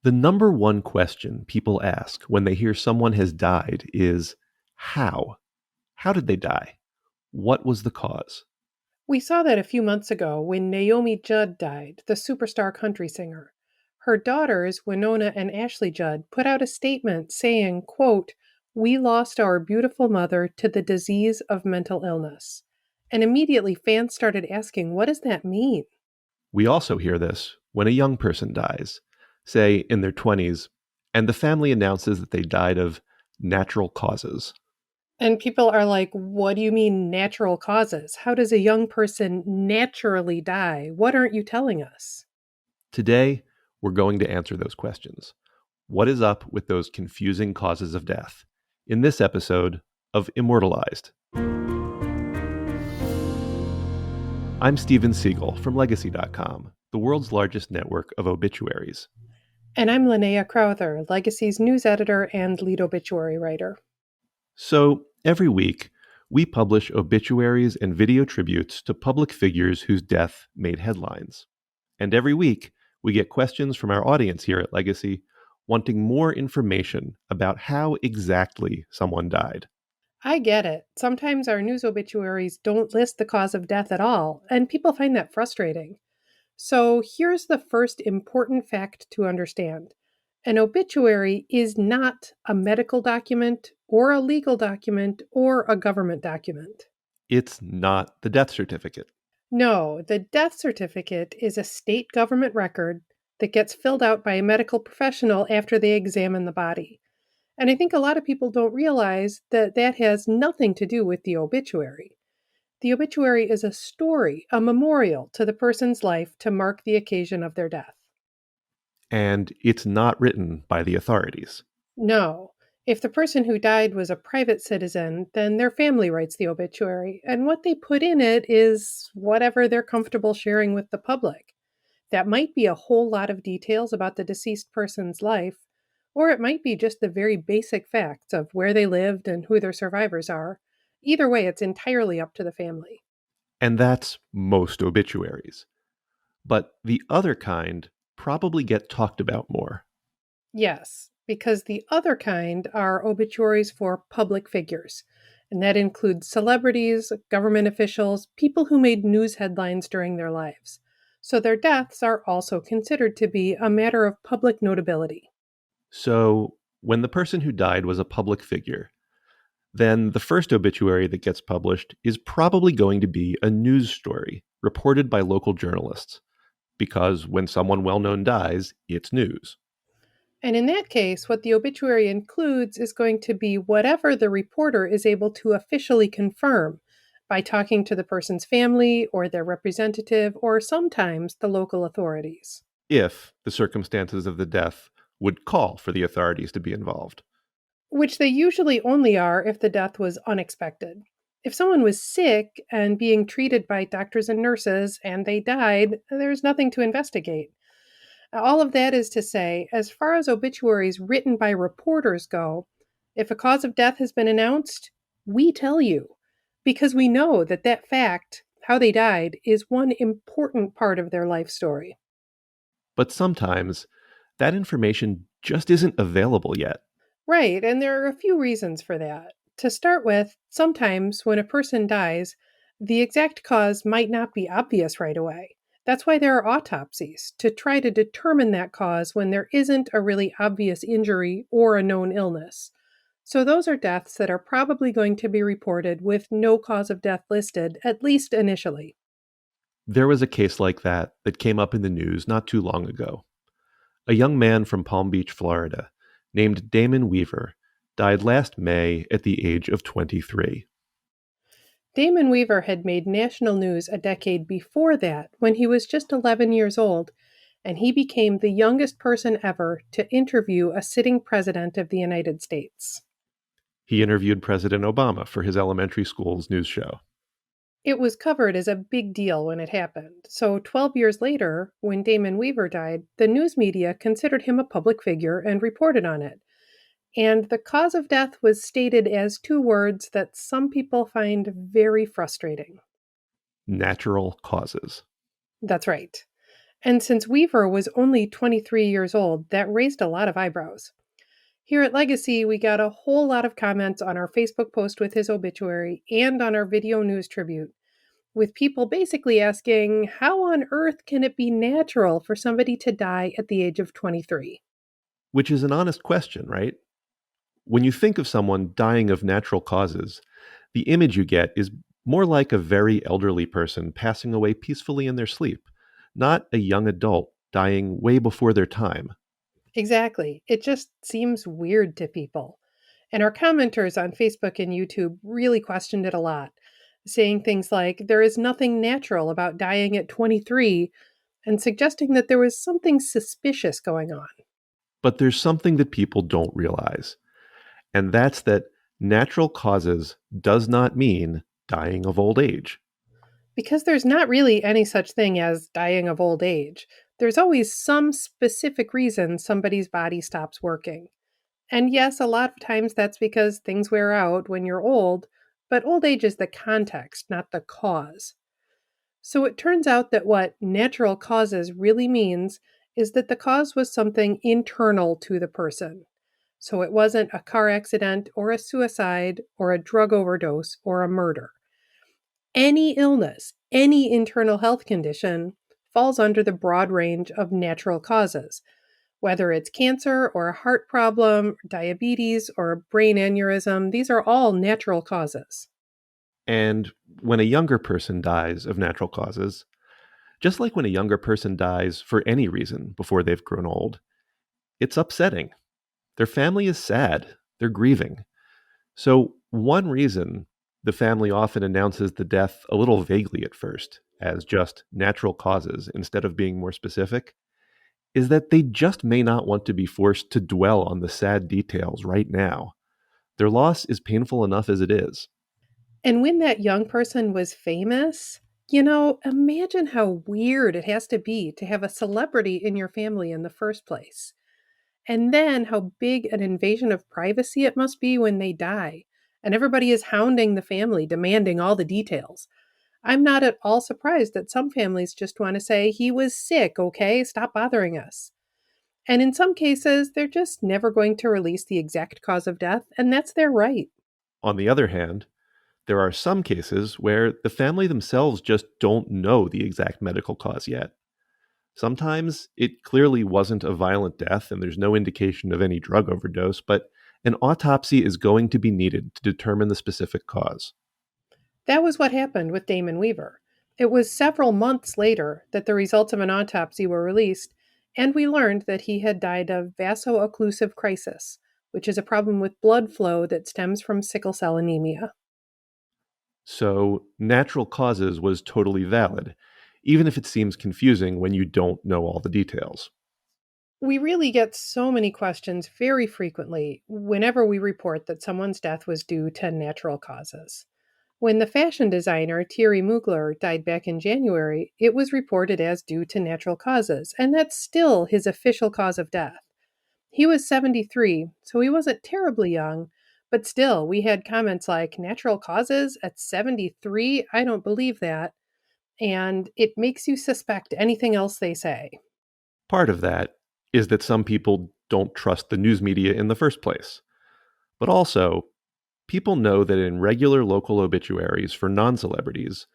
The number one question people ask when they hear someone has died is how? How did they die? What was the cause? We saw that a few months ago when Naomi Judd died, the superstar country singer. Her daughters, Winona and Ashley Judd, put out a statement saying, quote, "We lost our beautiful mother to the disease of mental illness." And immediately fans started asking, what does that mean? We also hear this when a young person dies, say in their 20s, and the family announces that they died of natural causes. And people are like, what do you mean natural causes? How does a young person naturally die? What aren't you telling us? Today, we're going to answer those questions. What is up with those confusing causes of death? In this episode of Immortalized. I'm Steven Siegel from Legacy.com, the world's largest network of obituaries. And I'm Linnea Crowther, Legacy's news editor and lead obituary writer. So, every week, we publish obituaries and video tributes to public figures whose death made headlines. And every week, we get questions from our audience here at Legacy wanting more information about how exactly someone died. I get it. Sometimes our news obituaries don't list the cause of death at all, and people find that frustrating. So here's the first important fact to understand. An obituary is not a medical document or a legal document or a government document. It's not the death certificate. No, the death certificate is a state government record that gets filled out by a medical professional after they examine the body. And I think a lot of people don't realize that that has nothing to do with the obituary. The obituary is a story, a memorial to the person's life to mark the occasion of their death. And it's not written by the authorities. No, if the person who died was a private citizen, then their family writes the obituary, and what they put in it is whatever they're comfortable sharing with the public. That might be a whole lot of details about the deceased person's life, or it might be just the very basic facts of where they lived and who their survivors are. Either way, it's entirely up to the family. And that's most obituaries. But the other kind probably get talked about more. Yes, because the other kind are obituaries for public figures, and that includes celebrities, government officials, people who made news headlines during their lives. So their deaths are also considered to be a matter of public notability. So, when the person who died was a public figure, then the first obituary that gets published is probably going to be a news story reported by local journalists, because when someone well known dies, it's news. And in that case, what the obituary includes is going to be whatever the reporter is able to officially confirm by talking to the person's family or their representative or sometimes the local authorities. If the circumstances of the death would call for the authorities to be involved. Which they usually only are if the death was unexpected. If someone was sick and being treated by doctors and nurses and they died, there's nothing to investigate. All of that is to say, as far as obituaries written by reporters go, if a cause of death has been announced, we tell you because we know that that fact, how they died, is one important part of their life story. But sometimes that information just isn't available yet. Right, and there are a few reasons for that. To start with, sometimes when a person dies, the exact cause might not be obvious right away. That's why there are autopsies, to try to determine that cause when there isn't a really obvious injury or a known illness. So those are deaths that are probably going to be reported with no cause of death listed, at least initially. There was a case like that came up in the news not too long ago. A young man from Palm Beach, Florida, named Damon Weaver, died last May at the age of 23. Damon Weaver had made national news a decade before that when he was just 11 years old, and he became the youngest person ever to interview a sitting president of the United States. He interviewed President Obama for his elementary school's news show. It was covered as a big deal when it happened. So 12 years later, when Damon Weaver died, the news media considered him a public figure and reported on it. And the cause of death was stated as two words that some people find very frustrating. Natural causes. That's right. And since Weaver was only 23 years old, that raised a lot of eyebrows. Here at Legacy, we got a whole lot of comments on our Facebook post with his obituary and on our video news tribute, with people basically asking, how on earth can it be natural for somebody to die at the age of 23? Which is an honest question, right? When you think of someone dying of natural causes, the image you get is more like a very elderly person passing away peacefully in their sleep, not a young adult dying way before their time. Exactly. It just seems weird to people. And our commenters on Facebook and YouTube really questioned it a lot, saying things like, there is nothing natural about dying at 23, and suggesting that there was something suspicious going on. But there's something that people don't realize, and that's that natural causes does not mean dying of old age. Because there's not really any such thing as dying of old age. There's always some specific reason somebody's body stops working. And yes, a lot of times that's because things wear out when you're old, but old age is the context, not the cause. So it turns out that what natural causes really means is that the cause was something internal to the person. So it wasn't a car accident or a suicide or a drug overdose or a murder. Any illness, any internal health condition falls under the broad range of natural causes, whether it's cancer or a heart problem, diabetes, or a brain aneurysm. These are all natural causes. And when a younger person dies of natural causes, just like when a younger person dies for any reason before they've grown old, it's upsetting. Their family is sad, they're grieving. So, one reason the family often announces the death a little vaguely at first, as just natural causes instead of being more specific, is that they just may not want to be forced to dwell on the sad details right now. Their loss is painful enough as it is. And when that young person was famous, imagine how weird it has to be to have a celebrity in your family in the first place. And then how big an invasion of privacy it must be when they die. And everybody is hounding the family, demanding all the details. I'm not at all surprised that some families just want to say, he was sick, okay? Stop bothering us. And in some cases, they're just never going to release the exact cause of death, and that's their right. On the other hand, there are some cases where the family themselves just don't know the exact medical cause yet. Sometimes it clearly wasn't a violent death and there's no indication of any drug overdose, but an autopsy is going to be needed to determine the specific cause. That was what happened with Damon Weaver. It was several months later that the results of an autopsy were released, and we learned that he had died of vaso-occlusive crisis, which is a problem with blood flow that stems from sickle cell anemia. So, natural causes was totally valid, even if it seems confusing when you don't know all the details. We really get so many questions very frequently whenever we report that someone's death was due to natural causes. When the fashion designer Thierry Mugler died back in January, it was reported as due to natural causes, and that's still his official cause of death. He was 73, so he wasn't terribly young, but still, we had comments like, natural causes at 73? I don't believe that. And it makes you suspect anything else they say. Part of that is that some people don't trust the news media in the first place. But also, people know that in regular local obituaries for non celebrities,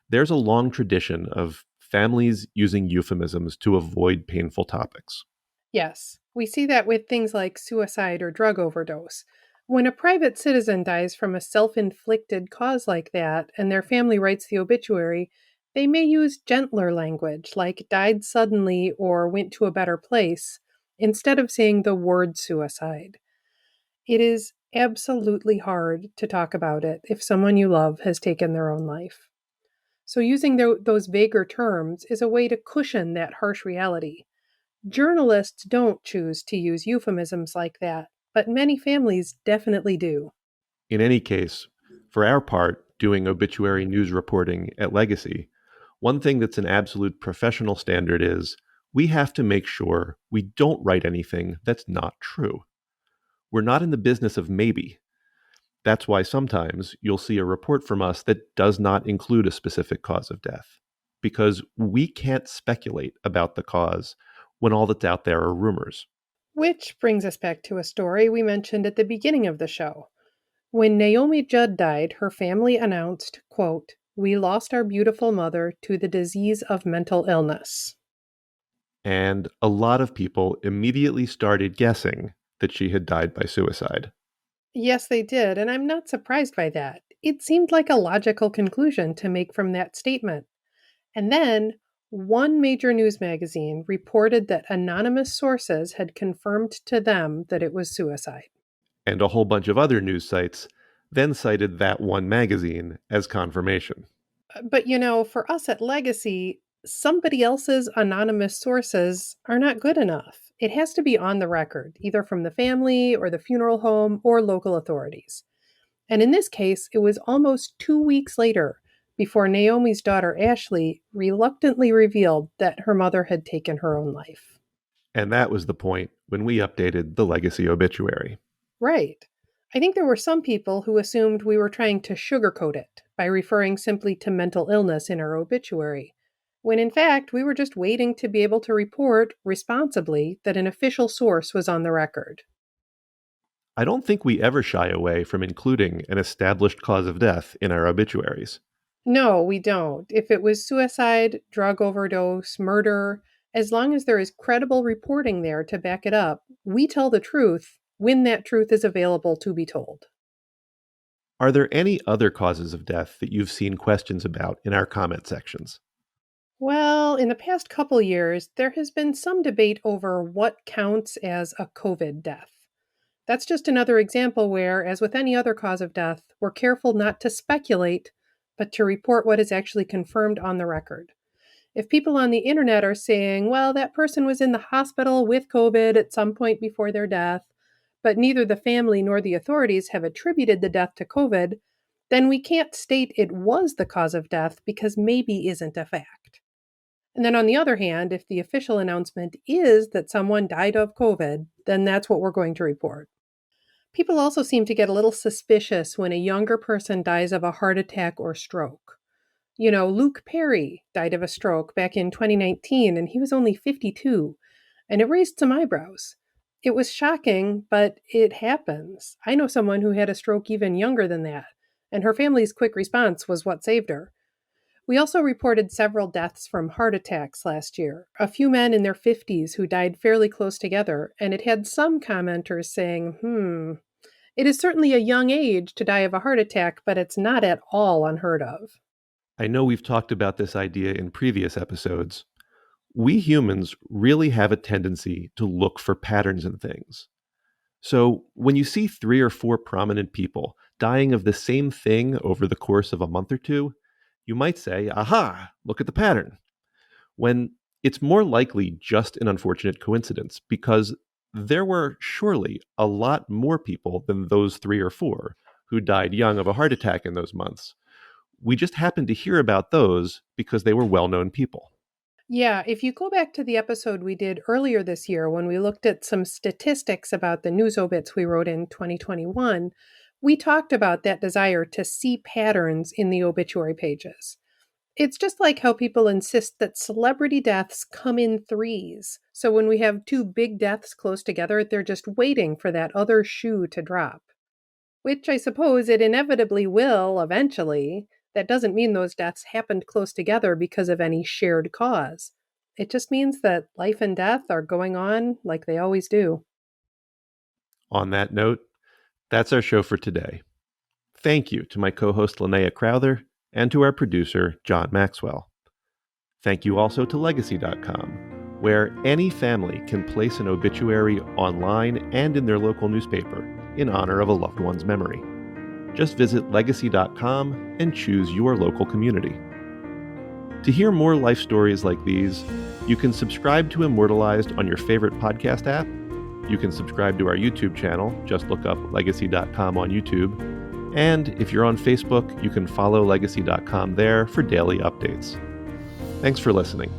there's a long tradition of families using euphemisms to avoid painful topics. Yes, we see that with things like suicide or drug overdose. When a private citizen dies from a self inflicted cause like that, and their family writes the obituary, they may use gentler language like died suddenly or went to a better place, instead of saying the word suicide. It is absolutely hard to talk about it if someone you love has taken their own life. So, using those vaguer terms is a way to cushion that harsh reality. Journalists don't choose to use euphemisms like that, but many families definitely do. In any case, for our part, doing obituary news reporting at Legacy, one thing that's an absolute professional standard is we have to make sure we don't write anything that's not true. We're not in the business of maybe. That's why sometimes you'll see a report from us that does not include a specific cause of death, because we can't speculate about the cause when all that's out there are rumors. Which brings us back to a story we mentioned at the beginning of the show. When Naomi Judd died, her family announced, quote, "We lost our beautiful mother to the disease of mental illness." And a lot of people immediately started guessing that she had died by suicide. Yes, they did, and I'm not surprised by that. It seemed like a logical conclusion to make from that statement. And then, one major news magazine reported that anonymous sources had confirmed to them that it was suicide. And a whole bunch of other news sites then cited that one magazine as confirmation. But for us at Legacy, somebody else's anonymous sources are not good enough. It has to be on the record, either from the family or the funeral home or local authorities. And in this case, it was almost 2 weeks later before Naomi's daughter Ashley reluctantly revealed that her mother had taken her own life. And that was the point when we updated the Legacy Obituary. Right. I think there were some people who assumed we were trying to sugarcoat it by referring simply to mental illness in our obituary, when in fact we were just waiting to be able to report responsibly that an official source was on the record. I don't think we ever shy away from including an established cause of death in our obituaries. No, we don't. If it was suicide, drug overdose, murder, as long as there is credible reporting there to back it up, we tell the truth when that truth is available to be told. Are there any other causes of death that you've seen questions about in our comment sections? Well, in the past couple years, there has been some debate over what counts as a COVID death. That's just another example where, as with any other cause of death, we're careful not to speculate, but to report what is actually confirmed on the record. If people on the internet are saying, well, that person was in the hospital with COVID at some point before their death, but neither the family nor the authorities have attributed the death to COVID, then we can't state it was the cause of death because maybe isn't a fact. And then on the other hand, if the official announcement is that someone died of COVID, then that's what we're going to report. People also seem to get a little suspicious when a younger person dies of a heart attack or stroke. Luke Perry died of a stroke back in 2019, and he was only 52, and it raised some eyebrows. It was shocking, but it happens. I know someone who had a stroke even younger than that, and her family's quick response was what saved her. We also reported several deaths from heart attacks last year, a few men in their 50s who died fairly close together, and it had some commenters saying, it is certainly a young age to die of a heart attack, but it's not at all unheard of. I know we've talked about this idea in previous episodes. We humans really have a tendency to look for patterns in things. So when you see 3 or 4 prominent people dying of the same thing over the course of a month or two, you might say, aha, look at the pattern. When it's more likely just an unfortunate coincidence because there were surely a lot more people than those 3 or 4 who died young of a heart attack in those months. We just happened to hear about those because they were well-known people. Yeah, if you go back to the episode we did earlier this year when we looked at some statistics about the news obits we wrote in 2021, we talked about that desire to see patterns in the obituary pages. It's just like how people insist that celebrity deaths come in threes. So when we have 2 big deaths close together, they're just waiting for that other shoe to drop. Which I suppose it inevitably will eventually. That doesn't mean those deaths happened close together because of any shared cause. It just means that life and death are going on like they always do. On that note, that's our show for today. Thank you to my co-host Linnea Crowther and to our producer, John Maxwell. Thank you also to Legacy.com, where any family can place an obituary online and in their local newspaper in honor of a loved one's memory. Just visit Legacy.com and choose your local community. To hear more life stories like these, you can subscribe to Immortalized on your favorite podcast app. You can subscribe to our YouTube channel. Just look up Legacy.com on YouTube. And if you're on Facebook, you can follow Legacy.com there for daily updates. Thanks for listening.